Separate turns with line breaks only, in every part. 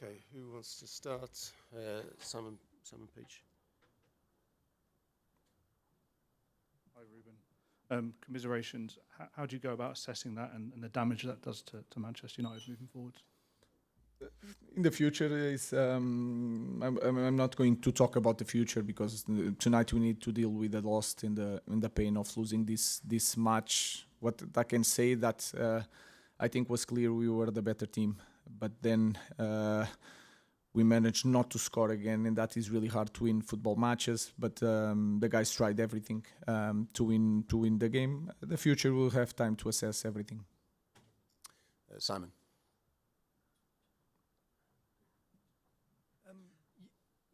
Okay, who wants to start? Simon Peach.
Hi, Ruben. Commiserations. How do you go about assessing that and the damage that does to Manchester United moving forward?
In the future, I'm not going to talk about the future because tonight we need to deal with the loss and the pain of losing this match. What I can say that I think was clear we were the better team, but then we managed not to score again, and that is really hard to win football matches. But the guys tried everything to win the game. The future will have time to assess everything.
Simon.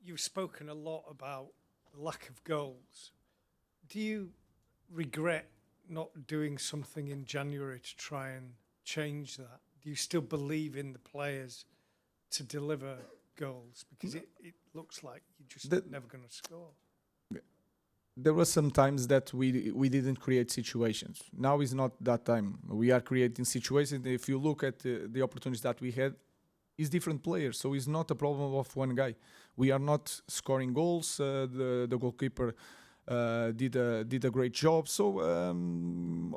You've spoken a lot about the lack of goals. Do you regret not doing something in January to try and change that? Do you still believe in the players to deliver goals? Because it looks like you're just never going to score.
There were some times that we didn't create situations. Now is not that time. We are creating situations. If you look at the opportunities that we had, it's different players, so it's not a problem of one guy. We are not scoring goals. The goalkeeper did a great job. So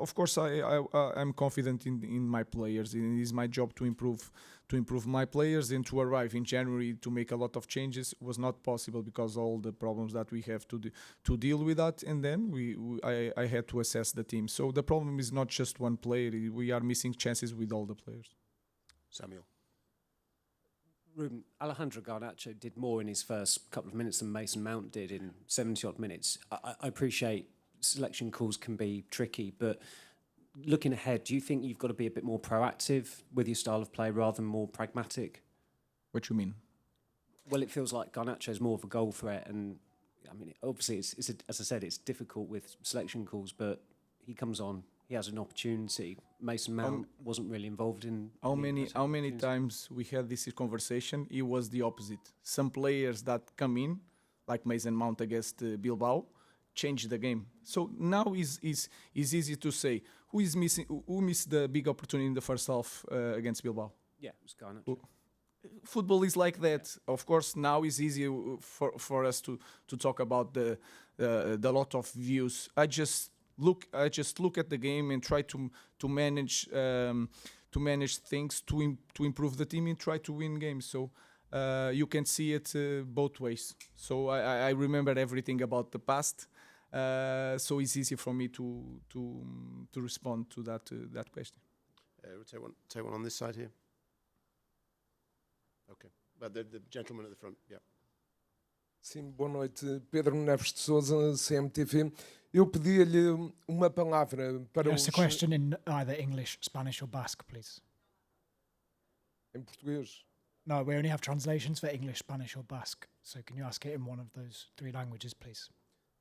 of course I'm confident in my players. It is my job to improve my players, and to arrive in January to make a lot of changes was not possible because all the problems that we have to deal with that. And then I had to assess the team. So the problem is not just one player. We are missing chances with all the players.
Samuel.
Ruben, Alejandro Garnacho did more in his first couple of minutes than Mason Mount did in 70-odd minutes. I appreciate selection calls can be tricky, but looking ahead, do you think you've got to be a bit more proactive with your style of play rather than more pragmatic?
What you mean?
Well, it feels like Garnacho's more of a goal threat, and I mean, obviously, as I said, it's difficult with selection calls, but he comes on. He has an opportunity. Mason Mount wasn't really involved in.
How many times we had this conversation? It was the opposite. Some players that come in, like Mason Mount against Bilbao, change the game. So now is easy to say who missed the big opportunity in the first half against Bilbao.
Yeah, it was Garnacho.
Football is like that. Of course, now it's easy for us to talk about the lot of views. I just look at the game and try to manage things to improve the team and try to win games. So you can see it both ways. So I remember everything about the past. So it's easy for me to respond to that question.
We'll take one on this side here. Okay, but the gentleman at the front, yeah.
Sim, boa noite. Pedro Neves de Sousa, CMTV. Eu pedia-lhe uma palavra para
Yes, a question in either English, Spanish or Basque, please.
Em português?
No, we only have translations for English, Spanish or Basque. So can you ask it in one of those three languages, please?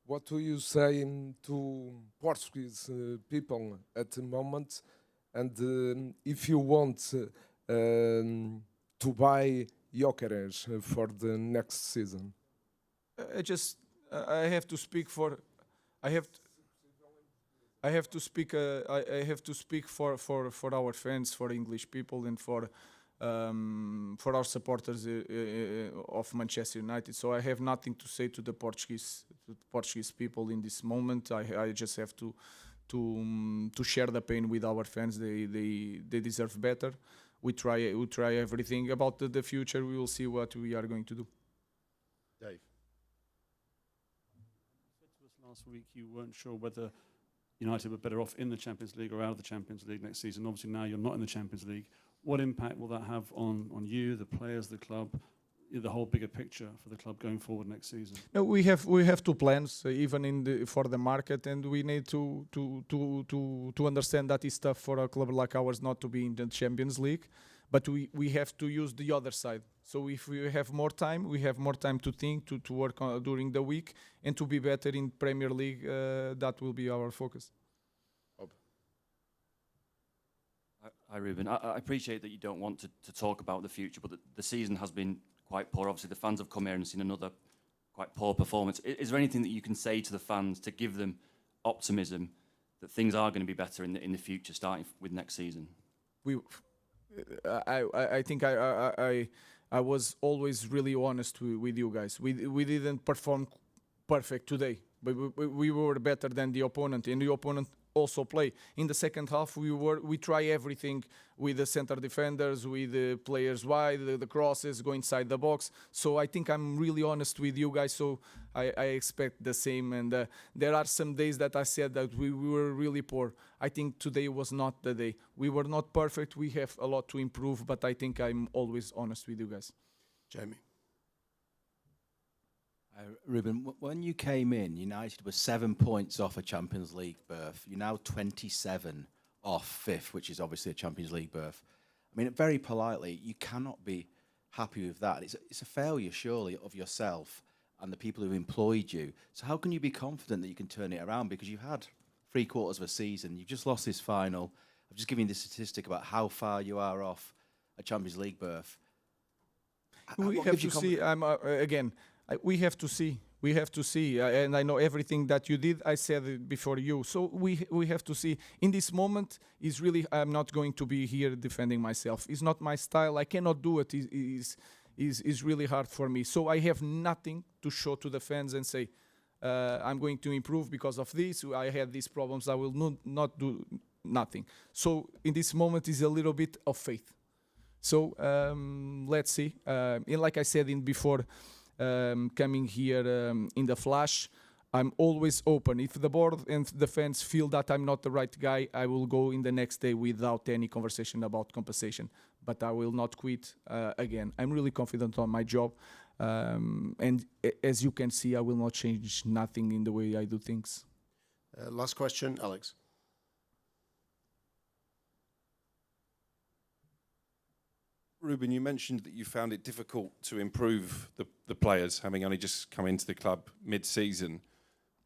What do you say to Portuguese people at the moment? And if you want to buy Gyökeres for the next season?
I have to speak for our fans, for English people, and for our supporters of Manchester United. So I have nothing to say to the Portuguese people in this moment. I just have to share the pain with our fans. They deserve better. We try everything. About the future, we will see what we are going to do.
Dave.
You said to us last week you weren't sure whether United were better off in the Champions League or out of the Champions League next season. Obviously now you're not in the Champions League. What impact will that have on you, the players, the club, the whole bigger picture for the club going forward next season?
No, we have two plans, even for the market, and we need to understand that it's tough for a club like ours not to be in the Champions League, but we have to use the other side. So if we have more time, we have more time to think, to work during the week, and to be better in Premier League. That will be our focus.
Hi, Ruben. I appreciate that you don't want to talk about the future, but the season has been quite poor. Obviously, the fans have come here and seen another quite poor performance. Is there anything that you can say to the fans to give them optimism that things are going to be better in the future, starting with next season?
I think I was always really honest with you guys. We didn't perform perfect today, but we were better than the opponent, and the opponent also play. In the second half, we try everything with the center defenders, with the players wide, the crosses, go inside the box. So I think I'm really honest with you guys, so I expect the same. And there are some days that I said that we were really poor. I think today was not the day. We were not perfect. We have a lot to improve, but I think I'm always honest with you guys.
Jamie.
Ruben, when you came in, United was 7 points off a Champions League berth. You're now 27 off fifth, which is obviously a Champions League berth. I mean, very politely, you cannot be happy with that. It's a failure, surely, of yourself and the people who employed you. So how can you be confident that you can turn it around? Because you've had 3/4 of a season. You've just lost this final. I've just given you the statistic about how far you are off a Champions League berth.
We have to see. We have to see. We have to see. And I know everything that you did. I said it before you. So we have to see. In this moment, I'm not going to be here defending myself. It's not my style. I cannot do it. It's really hard for me. So I have nothing to show to the fans and say, I'm going to improve because of this. I had these problems. I will not do nothing. So in this moment is a little bit of faith. So let's see. And like I said before, coming here in the flash, I'm always open. If the board and the fans feel that I'm not the right guy, I will go in the next day without any conversation about compensation. But I will not quit again. I'm really confident on my job. And as you can see, I will not change nothing in the way I do things.
Last question, Alex.
Ruben, you mentioned that you found it difficult to improve the players, having only just come into the club mid-season.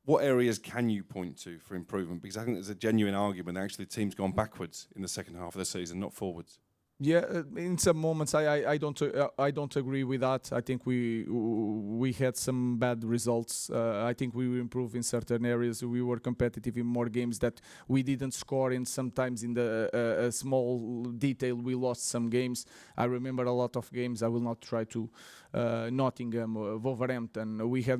What areas can you point to for improvement? Because I think there's a genuine argument that actually the team's gone backwards in the second half of the season, not forwards.
Yeah, in some moments I don't agree with that. I think we had some bad results. I think we improved in certain areas. We were competitive in more games that we didn't score, and sometimes in the small detail we lost some games. I remember a lot of games. I will not try to Nottingham, Wolverhampton. We had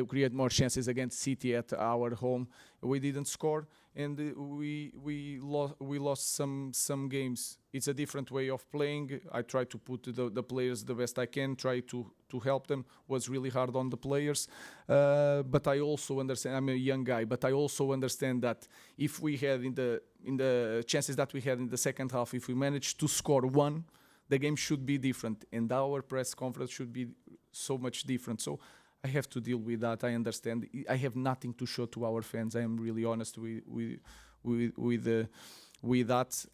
create more chances against City at our home. We didn't score, and we lost some games. It's a different way of playing. I try to put the players the best I can, try to help them. Was really hard on the players, but I also understand. I'm a young guy, but I also understand that if we had in the chances that we had in the second half, if we managed to score one, the game should be different, and our press conference should be so much different. So I have to deal with that. I understand. I have nothing to show to our fans. I am really honest with that.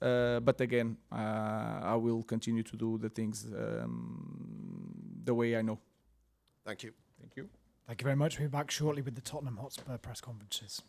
But again, I will continue to do the things the way I know.
Thank you.
Thank you.
Thank you very much. We'll be back shortly with the Tottenham Hotspur press conferences.